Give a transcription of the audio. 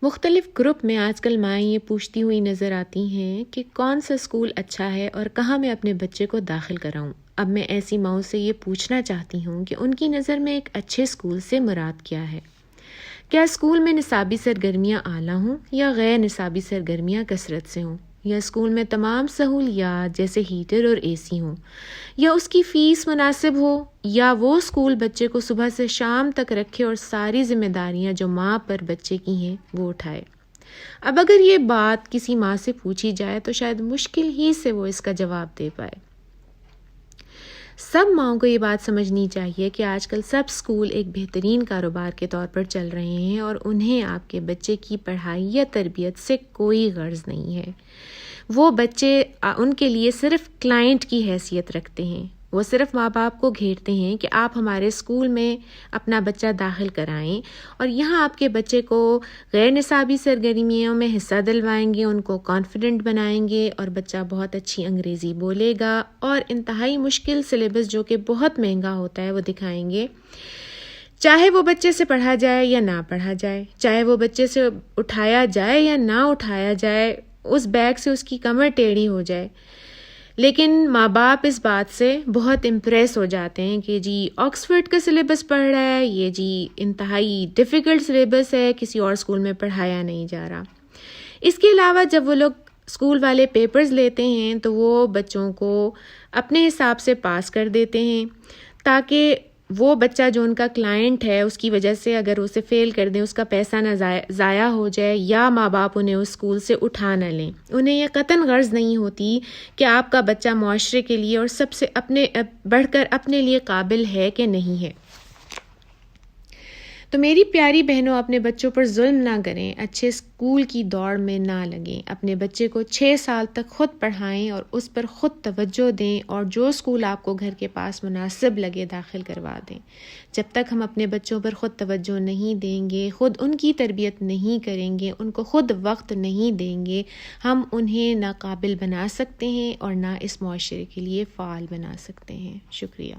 مختلف گروپ میں آج کل مائیں یہ پوچھتی ہوئی نظر آتی ہیں کہ کون سا اسکول اچھا ہے اور کہاں میں اپنے بچے کو داخل کراؤں۔ اب میں ایسی ماؤں سے یہ پوچھنا چاہتی ہوں کہ ان کی نظر میں ایک اچھے اسکول سے مراد کیا ہے؟ کیا اسکول میں نصابی سرگرمیاں اعلیٰ ہوں یا غیر نصابی سرگرمیاں کثرت سے ہوں، یا اسکول میں تمام سہولیات جیسے ہیٹر اور اے سی ہوں، یا اس کی فیس مناسب ہو، یا وہ اسکول بچے کو صبح سے شام تک رکھے اور ساری ذمہ داریاں جو ماں پر بچے کی ہیں وہ اٹھائے۔ اب اگر یہ بات کسی ماں سے پوچھی جائے تو شاید مشکل ہی سے وہ اس کا جواب دے پائے۔ سب ماؤں کو یہ بات سمجھنی چاہیے کہ آج کل سب اسکول ایک بہترین کاروبار کے طور پر چل رہے ہیں اور انہیں آپ کے بچے کی پڑھائی یا تربیت سے کوئی غرض نہیں ہے۔ وہ بچے ان کے لیے صرف کلائنٹ کی حیثیت رکھتے ہیں۔ وہ صرف ماں باپ کو گھیرتے ہیں کہ آپ ہمارے اسکول میں اپنا بچہ داخل کرائیں اور یہاں آپ کے بچے کو غیر نصابی سرگرمیوں میں حصہ دلوائیں گے، ان کو کانفیڈنٹ بنائیں گے اور بچہ بہت اچھی انگریزی بولے گا اور انتہائی مشکل سلیبس جو کہ بہت مہنگا ہوتا ہے وہ دکھائیں گے، چاہے وہ بچے سے پڑھا جائے یا نہ پڑھا جائے، چاہے وہ بچے سے اٹھایا جائے یا نہ اٹھایا جائے، اس بیگ سے اس کی کمر ٹیڑھی ہو جائے۔ لیکن ماں باپ اس بات سے بہت امپریس ہو جاتے ہیں کہ جی آکسفورڈ کا سلیبس پڑھ رہا ہے، یہ جی انتہائی ڈیفیکلٹ سلیبس ہے، کسی اور اسکول میں پڑھایا نہیں جا رہا۔ اس کے علاوہ جب وہ لوگ اسکول والے پیپرز لیتے ہیں تو وہ بچوں کو اپنے حساب سے پاس کر دیتے ہیں تاکہ وہ بچہ جو ان کا کلائنٹ ہے اس کی وجہ سے اگر اسے فیل کر دیں اس کا پیسہ نہ ضائع ہو جائے یا ماں باپ انہیں اس اسکول سے اٹھا نہ لیں۔ انہیں یہ قطعاً غرض نہیں ہوتی کہ آپ کا بچہ معاشرے کے لیے اور سب سے بڑھ کر اپنے لیے قابل ہے کہ نہیں ہے۔ تو میری پیاری بہنوں، اپنے بچوں پر ظلم نہ کریں، اچھے اسکول کی دوڑ میں نہ لگیں، اپنے بچے کو 6 سال تک خود پڑھائیں اور اس پر خود توجہ دیں اور جو اسکول آپ کو گھر کے پاس مناسب لگے داخل کروا دیں۔ جب تک ہم اپنے بچوں پر خود توجہ نہیں دیں گے، خود ان کی تربیت نہیں کریں گے، ان کو خود وقت نہیں دیں گے، ہم انہیں نہ قابل بنا سکتے ہیں اور نہ اس معاشرے کے لیے فعال بنا سکتے ہیں۔ شکریہ۔